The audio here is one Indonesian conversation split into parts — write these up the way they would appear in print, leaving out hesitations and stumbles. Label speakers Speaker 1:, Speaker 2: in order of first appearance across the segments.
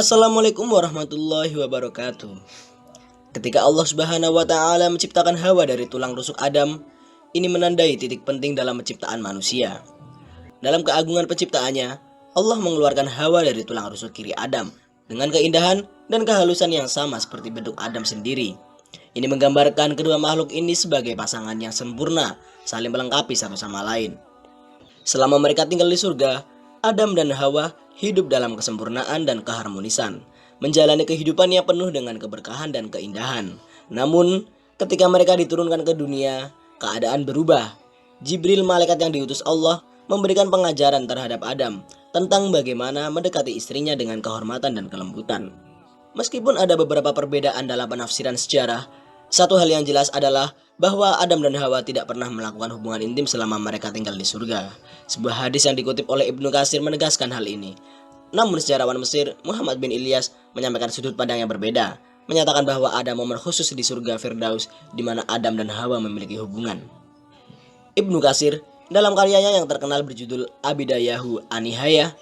Speaker 1: Assalamualaikum warahmatullahi wabarakatuh. Ketika Allah Subhanahu wa taala menciptakan Hawa dari tulang rusuk Adam, ini menandai titik penting dalam penciptaan manusia. Dalam keagungan penciptaannya, Allah mengeluarkan Hawa dari tulang rusuk kiri Adam dengan keindahan dan kehalusan yang sama seperti bentuk Adam sendiri. Ini menggambarkan kedua makhluk ini sebagai pasangan yang sempurna, saling melengkapi satu sama lain. Selama mereka tinggal di surga, Adam dan Hawa hidup dalam kesempurnaan dan keharmonisan, menjalani kehidupan yang penuh dengan keberkahan dan keindahan. Namun, ketika mereka diturunkan ke dunia, keadaan berubah. Jibril, malaikat yang diutus Allah, memberikan pengajaran terhadap Adam tentang bagaimana mendekati istrinya dengan kehormatan dan kelembutan. Meskipun ada beberapa perbedaan dalam penafsiran sejarah, satu hal yang jelas adalah bahwa Adam dan Hawa tidak pernah melakukan hubungan intim selama mereka tinggal di surga. Sebuah hadis yang dikutip oleh Ibnu Katsir menegaskan hal ini. Namun sejarawan Mesir, Muhammad bin Ilyas, menyampaikan sudut pandang yang berbeda, menyatakan bahwa ada momen khusus di surga Firdaus di mana Adam dan Hawa memiliki hubungan. Ibnu Katsir dalam karyanya yang terkenal berjudul Abidayahu Anihaya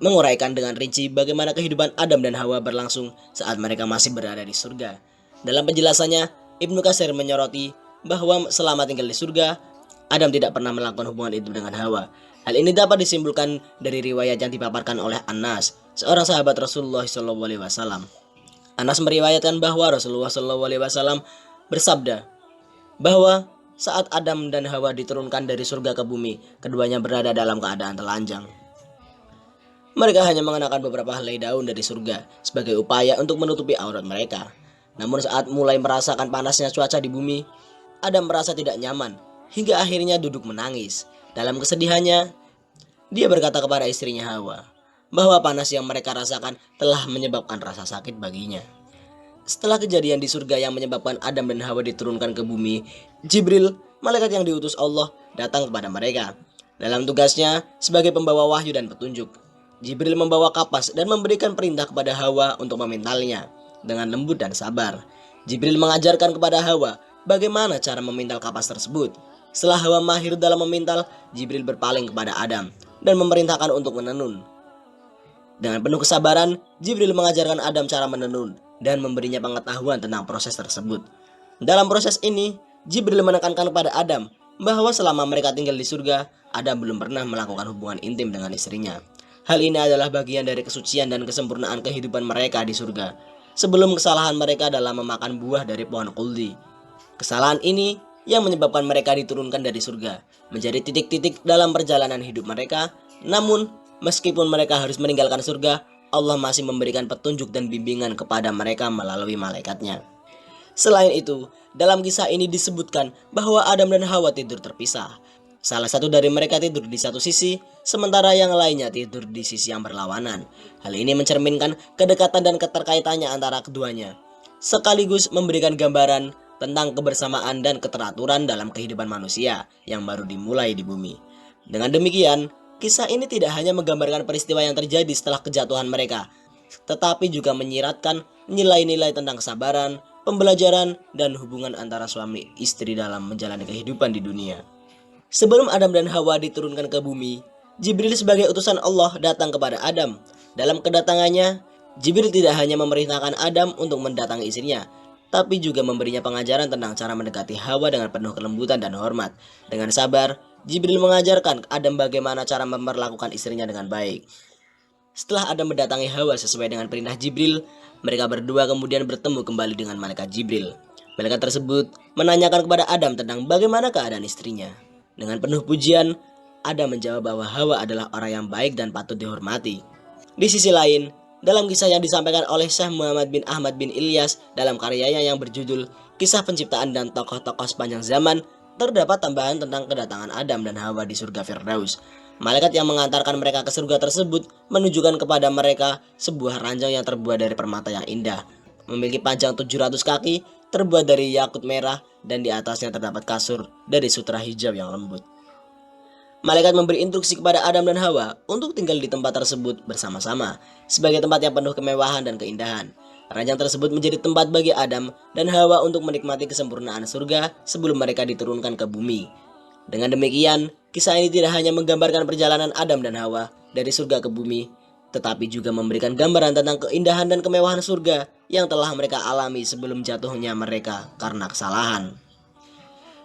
Speaker 1: menguraikan dengan rinci bagaimana kehidupan Adam dan Hawa berlangsung saat mereka masih berada di surga. Dalam penjelasannya, Ibnu Katsir menyoroti bahwa selama tinggal di surga, Adam tidak pernah melakukan hubungan intim dengan Hawa. Hal ini dapat disimpulkan dari riwayat yang dipaparkan oleh Anas, seorang sahabat Rasulullah SAW. Anas meriwayatkan bahwa Rasulullah SAW bersabda bahwa saat Adam dan Hawa diturunkan dari surga ke bumi, keduanya berada dalam keadaan telanjang. Mereka hanya mengenakan beberapa helai daun dari surga sebagai upaya untuk menutupi aurat mereka. Namun saat mulai merasakan panasnya cuaca di bumi, Adam merasa tidak nyaman hingga akhirnya duduk menangis. Dalam kesedihannya, dia berkata kepada istrinya Hawa bahwa panas yang mereka rasakan telah menyebabkan rasa sakit baginya. Setelah kejadian di surga yang menyebabkan Adam dan Hawa diturunkan ke bumi, Jibril, malaikat yang diutus Allah, datang kepada mereka. Dalam tugasnya sebagai pembawa wahyu dan petunjuk, Jibril membawa kapas dan memberikan perintah kepada Hawa untuk memintalnya. Dengan lembut dan sabar, Jibril mengajarkan kepada Hawa bagaimana cara memintal kapas tersebut. Setelah Hawa mahir dalam memintal, Jibril berpaling kepada Adam dan memerintahkan untuk menenun. Dengan penuh kesabaran, Jibril mengajarkan Adam cara menenun dan memberinya pengetahuan tentang proses tersebut. Dalam proses ini, Jibril menekankan kepada Adam bahwa selama mereka tinggal di surga, Adam belum pernah melakukan hubungan intim dengan istrinya. Hal ini adalah bagian dari kesucian dan kesempurnaan kehidupan mereka di surga sebelum kesalahan mereka dalam memakan buah dari pohon kuldi. Kesalahan ini yang menyebabkan mereka diturunkan dari surga menjadi titik-titik dalam perjalanan hidup mereka. Namun, meskipun mereka harus meninggalkan surga, Allah masih memberikan petunjuk dan bimbingan kepada mereka melalui malaikatnya. Selain itu, dalam kisah ini disebutkan bahwa Adam dan Hawa tidur terpisah. Salah satu dari mereka tidur di satu sisi, sementara yang lainnya tidur di sisi yang berlawanan. Hal ini mencerminkan kedekatan dan keterkaitannya antara keduanya, sekaligus memberikan gambaran tentang kebersamaan dan keteraturan dalam kehidupan manusia yang baru dimulai di bumi. Dengan demikian, kisah ini tidak hanya menggambarkan peristiwa yang terjadi setelah kejatuhan mereka, tetapi juga menyiratkan nilai-nilai tentang kesabaran, pembelajaran, dan hubungan antara suami istri dalam menjalani kehidupan di dunia. Sebelum Adam dan Hawa diturunkan ke bumi, Jibril sebagai utusan Allah datang kepada Adam. Dalam kedatangannya, Jibril tidak hanya memerintahkan Adam untuk mendatangi istrinya, tapi juga memberinya pengajaran tentang cara mendekati Hawa dengan penuh kelembutan dan hormat. Dengan sabar, Jibril mengajarkan Adam bagaimana cara memperlakukan istrinya dengan baik. Setelah Adam mendatangi Hawa sesuai dengan perintah Jibril, mereka berdua kemudian bertemu kembali dengan malaikat Jibril. Malaikat tersebut menanyakan kepada Adam tentang bagaimana keadaan istrinya. Dengan penuh pujian, Adam menjawab bahwa Hawa adalah orang yang baik dan patut dihormati. Di sisi lain, dalam kisah yang disampaikan oleh Syekh Muhammad bin Ahmad bin Ilyas dalam karyanya yang berjudul Kisah Penciptaan dan Tokoh-Tokoh Sepanjang Zaman, terdapat tambahan tentang kedatangan Adam dan Hawa di surga Firdaus. Malaikat yang mengantarkan mereka ke surga tersebut menunjukkan kepada mereka sebuah ranjang yang terbuat dari permata yang indah, memiliki panjang 700 kaki, terbuat dari yakut merah, dan di atasnya terdapat kasur dari sutra hijau yang lembut. Malaikat memberi instruksi kepada Adam dan Hawa untuk tinggal di tempat tersebut bersama-sama, sebagai tempat yang penuh kemewahan dan keindahan. Ranjang tersebut menjadi tempat bagi Adam dan Hawa untuk menikmati kesempurnaan surga sebelum mereka diturunkan ke bumi. Dengan demikian, kisah ini tidak hanya menggambarkan perjalanan Adam dan Hawa dari surga ke bumi, tetapi juga memberikan gambaran tentang keindahan dan kemewahan surga yang telah mereka alami sebelum jatuhnya mereka karena kesalahan.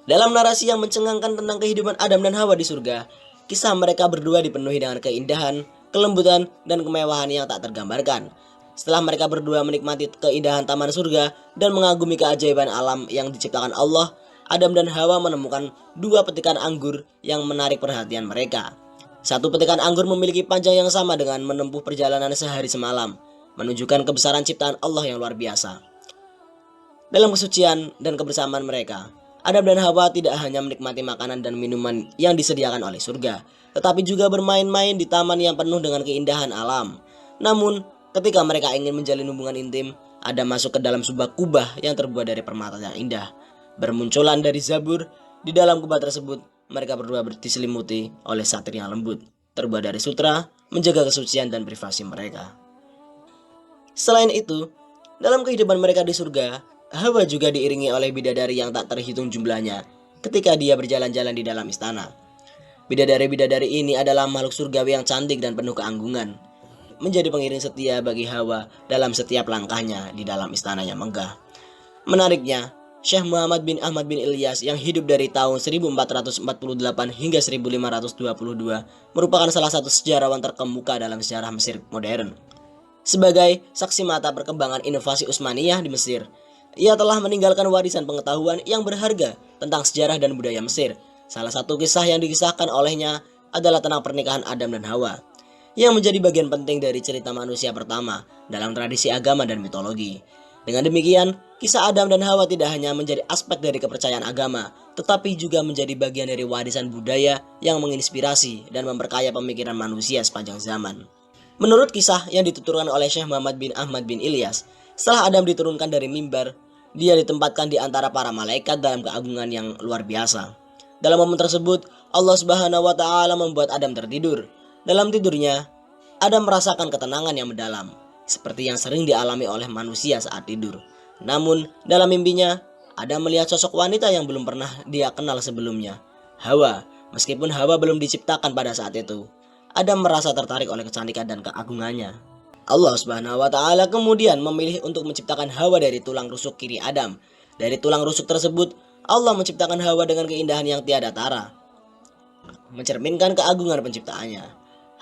Speaker 1: Dalam narasi yang mencengangkan tentang kehidupan Adam dan Hawa di surga, kisah mereka berdua dipenuhi dengan keindahan, kelembutan, dan kemewahan yang tak tergambarkan. Setelah mereka berdua menikmati keindahan taman surga dan mengagumi keajaiban alam yang diciptakan Allah, Adam dan Hawa menemukan dua petikan anggur yang menarik perhatian mereka. Satu petikan anggur memiliki panjang yang sama dengan menempuh perjalanan sehari semalam, menunjukkan kebesaran ciptaan Allah yang luar biasa. Dalam kesucian dan kebersamaan mereka, Adam dan Hawa tidak hanya menikmati makanan dan minuman yang disediakan oleh surga, tetapi juga bermain-main di taman yang penuh dengan keindahan alam. Namun, ketika mereka ingin menjalin hubungan intim, Adam masuk ke dalam sebuah kubah yang terbuat dari permata yang indah. Bermunculan dari Zabur, di dalam kubah tersebut, mereka berdua diselimuti oleh satir yang lembut, terbuat dari sutra, menjaga kesucian dan privasi mereka. Selain itu, dalam kehidupan mereka di surga, Hawa juga diiringi oleh bidadari yang tak terhitung jumlahnya ketika dia berjalan-jalan di dalam istana. Bidadari-bidadari ini adalah makhluk surgawi yang cantik dan penuh keanggungan, menjadi pengiring setia bagi Hawa dalam setiap langkahnya di dalam istana yang megah. Menariknya, Syekh Muhammad bin Ahmad bin Ilyas yang hidup dari tahun 1448 hingga 1522 merupakan salah satu sejarawan terkemuka dalam sejarah Mesir modern. Sebagai saksi mata perkembangan inovasi Utsmaniyah di Mesir, ia telah meninggalkan warisan pengetahuan yang berharga tentang sejarah dan budaya Mesir. Salah satu kisah yang dikisahkan olehnya adalah tentang pernikahan Adam dan Hawa, yang menjadi bagian penting dari cerita manusia pertama dalam tradisi agama dan mitologi. Dengan demikian, kisah Adam dan Hawa tidak hanya menjadi aspek dari kepercayaan agama, tetapi juga menjadi bagian dari warisan budaya yang menginspirasi dan memperkaya pemikiran manusia sepanjang zaman. Menurut kisah yang dituturkan oleh Syekh Muhammad bin Ahmad bin Ilyas, setelah Adam diturunkan dari mimbar, dia ditempatkan di antara para malaikat dalam keagungan yang luar biasa. Dalam momen tersebut, Allah Subhanahu wa Ta'ala membuat Adam tertidur. Dalam tidurnya, Adam merasakan ketenangan yang mendalam, seperti yang sering dialami oleh manusia saat tidur. Namun, dalam mimpinya, Adam melihat sosok wanita yang belum pernah dia kenal sebelumnya, Hawa. Meskipun Hawa belum diciptakan pada saat itu, Adam merasa tertarik oleh kecantikan dan keagungannya. Allah Subhanahu wa Ta'ala kemudian memilih untuk menciptakan Hawa dari tulang rusuk kiri Adam. Dari tulang rusuk tersebut, Allah menciptakan Hawa dengan keindahan yang tiada tara, mencerminkan keagungan penciptaannya.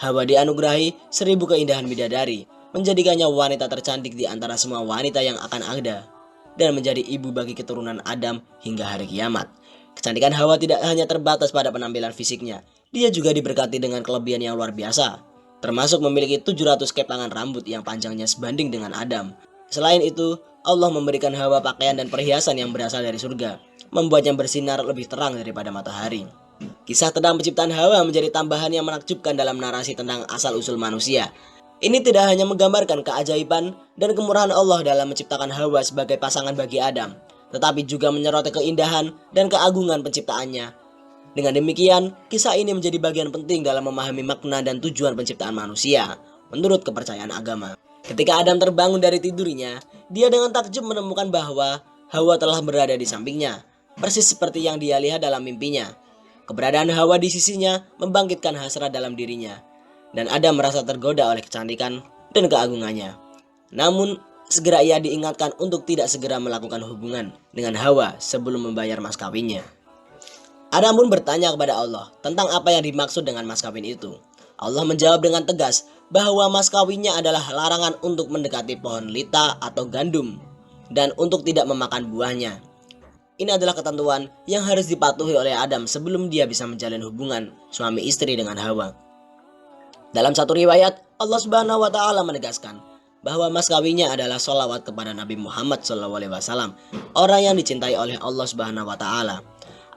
Speaker 1: Hawa dianugerahi 1000 keindahan bidadari, menjadikannya wanita tercantik di antara semua wanita yang akan ada, dan menjadi ibu bagi keturunan Adam hingga hari kiamat. Kecantikan Hawa tidak hanya terbatas pada penampilan fisiknya, dia juga diberkati dengan kelebihan yang luar biasa, termasuk memiliki 700 kepangan rambut yang panjangnya sebanding dengan Adam. Selain itu, Allah memberikan Hawa pakaian dan perhiasan yang berasal dari surga, membuatnya bersinar lebih terang daripada matahari. Kisah tentang penciptaan Hawa menjadi tambahan yang menakjubkan dalam narasi tentang asal-usul manusia. Ini tidak hanya menggambarkan keajaiban dan kemurahan Allah dalam menciptakan Hawa sebagai pasangan bagi Adam, tetapi juga menyoroti keindahan dan keagungan penciptaannya. Dengan demikian, kisah ini menjadi bagian penting dalam memahami makna dan tujuan penciptaan manusia menurut kepercayaan agama. Ketika Adam terbangun dari tidurnya, dia dengan takjub menemukan bahwa Hawa telah berada di sampingnya, persis seperti yang dia lihat dalam mimpinya. Keberadaan Hawa di sisinya membangkitkan hasrat dalam dirinya, dan Adam merasa tergoda oleh kecantikan dan keagungannya. Namun, segera ia diingatkan untuk tidak segera melakukan hubungan dengan Hawa sebelum membayar mas kawinnya. Adam pun bertanya kepada Allah tentang apa yang dimaksud dengan mas kawin itu. Allah menjawab dengan tegas bahwa mas kawinnya adalah larangan untuk mendekati pohon lita atau gandum dan untuk tidak memakan buahnya. Ini adalah ketentuan yang harus dipatuhi oleh Adam sebelum dia bisa menjalin hubungan suami istri dengan Hawa. Dalam satu riwayat, Allah Subhanahu wa Ta'ala menegaskan bahwa mas kawinnya adalah sholawat kepada Nabi Muhammad SAW, orang yang dicintai oleh Allah Subhanahu wa Ta'ala.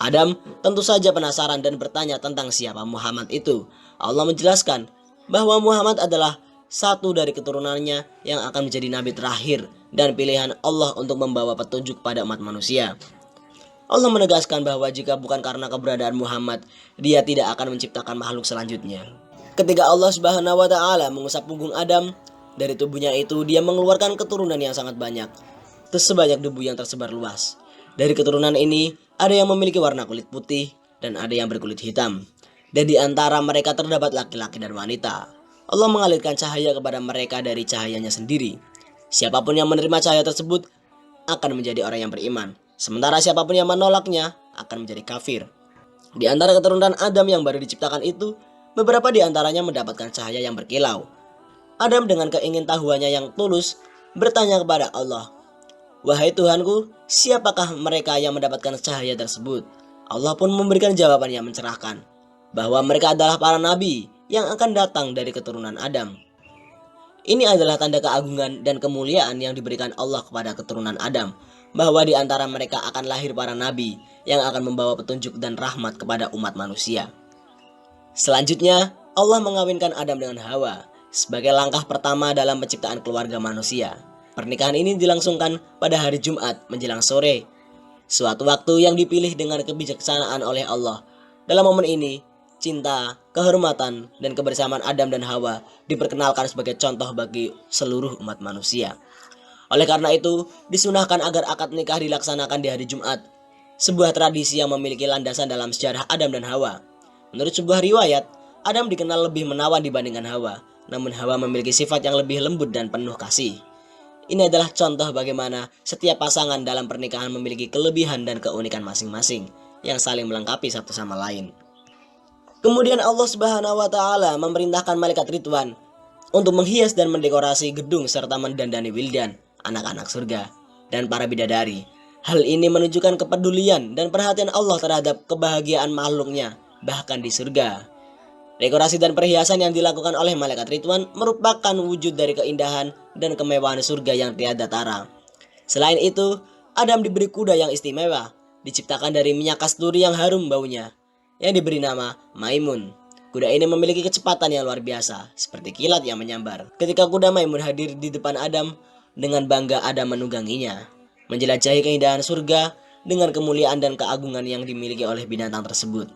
Speaker 1: Adam tentu saja penasaran dan bertanya tentang siapa Muhammad itu. Allah menjelaskan bahwa Muhammad adalah satu dari keturunannya yang akan menjadi nabi terakhir dan pilihan Allah untuk membawa petunjuk pada umat manusia. Allah menegaskan bahwa jika bukan karena keberadaan Muhammad, dia tidak akan menciptakan makhluk selanjutnya. Ketika Allah Subhanahu wa Ta'ala mengusap punggung Adam, dari tubuhnya itu dia mengeluarkan keturunan yang sangat banyak, sebanyak debu yang tersebar luas. Dari keturunan ini, ada yang memiliki warna kulit putih dan ada yang berkulit hitam. Dan di antara mereka terdapat laki-laki dan wanita. Allah mengalirkan cahaya kepada mereka dari cahayanya sendiri. Siapapun yang menerima cahaya tersebut akan menjadi orang yang beriman, sementara siapapun yang menolaknya akan menjadi kafir. Di antara keturunan Adam yang baru diciptakan itu, beberapa di antaranya mendapatkan cahaya yang berkilau. Adam dengan keingintahuannya yang tulus bertanya kepada Allah, "Wahai Tuhanku, siapakah mereka yang mendapatkan cahaya tersebut?" Allah pun memberikan jawaban yang mencerahkan, bahwa mereka adalah para nabi yang akan datang dari keturunan Adam. Ini adalah tanda keagungan dan kemuliaan yang diberikan Allah kepada keturunan Adam, bahwa di antara mereka akan lahir para nabi yang akan membawa petunjuk dan rahmat kepada umat manusia. Selanjutnya, Allah mengawinkan Adam dengan Hawa sebagai langkah pertama dalam penciptaan keluarga manusia. Pernikahan ini dilangsungkan pada hari Jumat menjelang sore, suatu waktu yang dipilih dengan kebijaksanaan oleh Allah. Dalam momen ini, cinta, kehormatan, dan kebersamaan Adam dan Hawa diperkenalkan sebagai contoh bagi seluruh umat manusia. Oleh karena itu, disunahkan agar akad nikah dilaksanakan di hari Jumat, sebuah tradisi yang memiliki landasan dalam sejarah Adam dan Hawa. Menurut sebuah riwayat, Adam dikenal lebih menawan dibandingkan Hawa, namun Hawa memiliki sifat yang lebih lembut dan penuh kasih. Ini adalah contoh bagaimana setiap pasangan dalam pernikahan memiliki kelebihan dan keunikan masing-masing yang saling melengkapi satu sama lain. Kemudian Allah Subhanahu wa taala memerintahkan malaikat Ridwan untuk menghias dan mendekorasi gedung serta mendandani wildan, anak-anak surga, dan para bidadari. Hal ini menunjukkan kepedulian dan perhatian Allah terhadap kebahagiaan makhluknya, bahkan di surga. Dekorasi dan perhiasan yang dilakukan oleh malaikat Ridwan merupakan wujud dari keindahan dan kemewahan surga yang tiada tara. Selain itu, Adam diberi kuda yang istimewa, diciptakan dari minyak kasturi yang harum baunya, yang diberi nama Maimun. Kuda ini memiliki kecepatan yang luar biasa, seperti kilat yang menyambar. Ketika kuda Maimun hadir di depan Adam, dengan bangga Adam menungganginya, menjelajahi keindahan surga dengan kemuliaan dan keagungan yang dimiliki oleh binatang tersebut.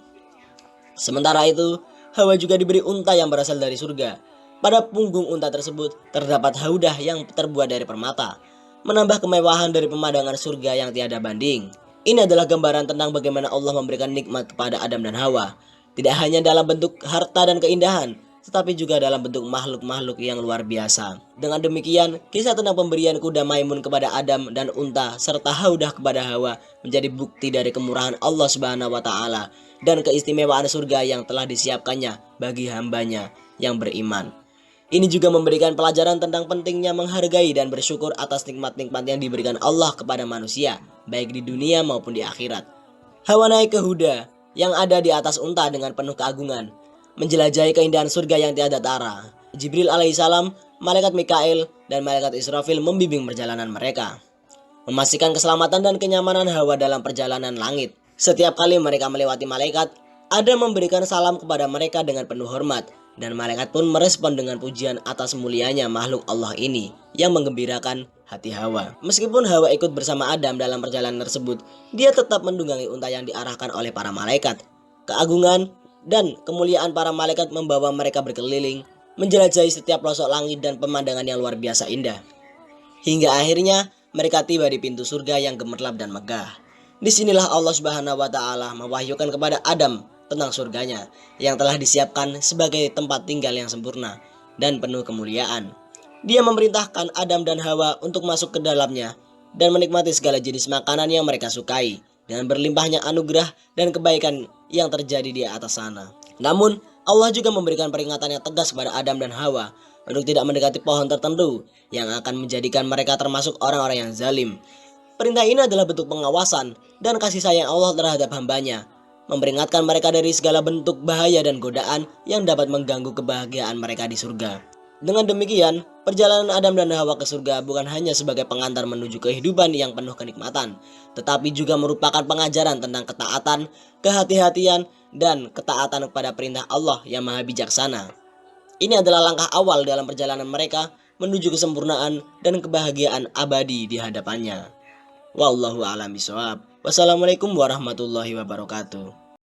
Speaker 1: Sementara itu, Hawa juga diberi unta yang berasal dari surga. Pada punggung unta tersebut terdapat haudah yang terbuat dari permata, menambah kemewahan dari pemandangan surga yang tiada banding. Ini adalah gambaran tentang bagaimana Allah memberikan nikmat kepada Adam dan Hawa, tidak hanya dalam bentuk harta dan keindahan, tetapi juga dalam bentuk makhluk-makhluk yang luar biasa. Dengan demikian, kisah tentang pemberian kuda Maimun kepada Adam dan unta serta haudah kepada Hawa menjadi bukti dari kemurahan Allah Subhanahu wa taala dan keistimewaan surga yang telah disiapkannya bagi hambanya yang beriman. Ini juga memberikan pelajaran tentang pentingnya menghargai dan bersyukur atas nikmat-nikmat yang diberikan Allah kepada manusia, baik di dunia maupun di akhirat. Hawa naik ke kuda yang ada di atas unta dengan penuh keagungan, menjelajahi keindahan surga yang tiada tara. Jibril alaihissalam, malaikat Mikail, dan malaikat Israfil membimbing perjalanan mereka, memastikan keselamatan dan kenyamanan Hawa dalam perjalanan langit. Setiap kali mereka melewati malaikat, Adam memberikan salam kepada mereka dengan penuh hormat, dan malaikat pun merespon dengan pujian atas mulianya makhluk Allah ini yang menggembirakan hati Hawa. Meskipun Hawa ikut bersama Adam dalam perjalanan tersebut, dia tetap mendunggangi unta yang diarahkan oleh para malaikat. Keagungan dan kemuliaan para malaikat membawa mereka berkeliling, menjelajahi setiap pelosok langit dan pemandangan yang luar biasa indah. Hingga akhirnya mereka tiba di pintu surga yang gemerlap dan megah. Disinilah Allah Subhanahu wa taala mewahyukan kepada Adam tentang surganya yang telah disiapkan sebagai tempat tinggal yang sempurna dan penuh kemuliaan. Dia memerintahkan Adam dan Hawa untuk masuk ke dalamnya dan menikmati segala jenis makanan yang mereka sukai dengan berlimpahnya anugerah dan kebaikan yang terjadi di atas sana. Namun, Allah juga memberikan peringatan yang tegas kepada Adam dan Hawa untuk tidak mendekati pohon tertentu yang akan menjadikan mereka termasuk orang-orang yang zalim. Perintah ini adalah bentuk pengawasan dan kasih sayang Allah terhadap hambanya, memperingatkan mereka dari segala bentuk bahaya dan godaan yang dapat mengganggu kebahagiaan mereka di surga. Dengan demikian, perjalanan Adam dan Hawa ke surga bukan hanya sebagai pengantar menuju kehidupan yang penuh kenikmatan, tetapi juga merupakan pengajaran tentang ketaatan, kehati-hatian, dan ketaatan kepada perintah Allah yang maha bijaksana. Ini adalah langkah awal dalam perjalanan mereka menuju kesempurnaan dan kebahagiaan abadi di hadapannya. Wallahu a'lam bishawab. Wassalamualaikum warahmatullahi wabarakatuh.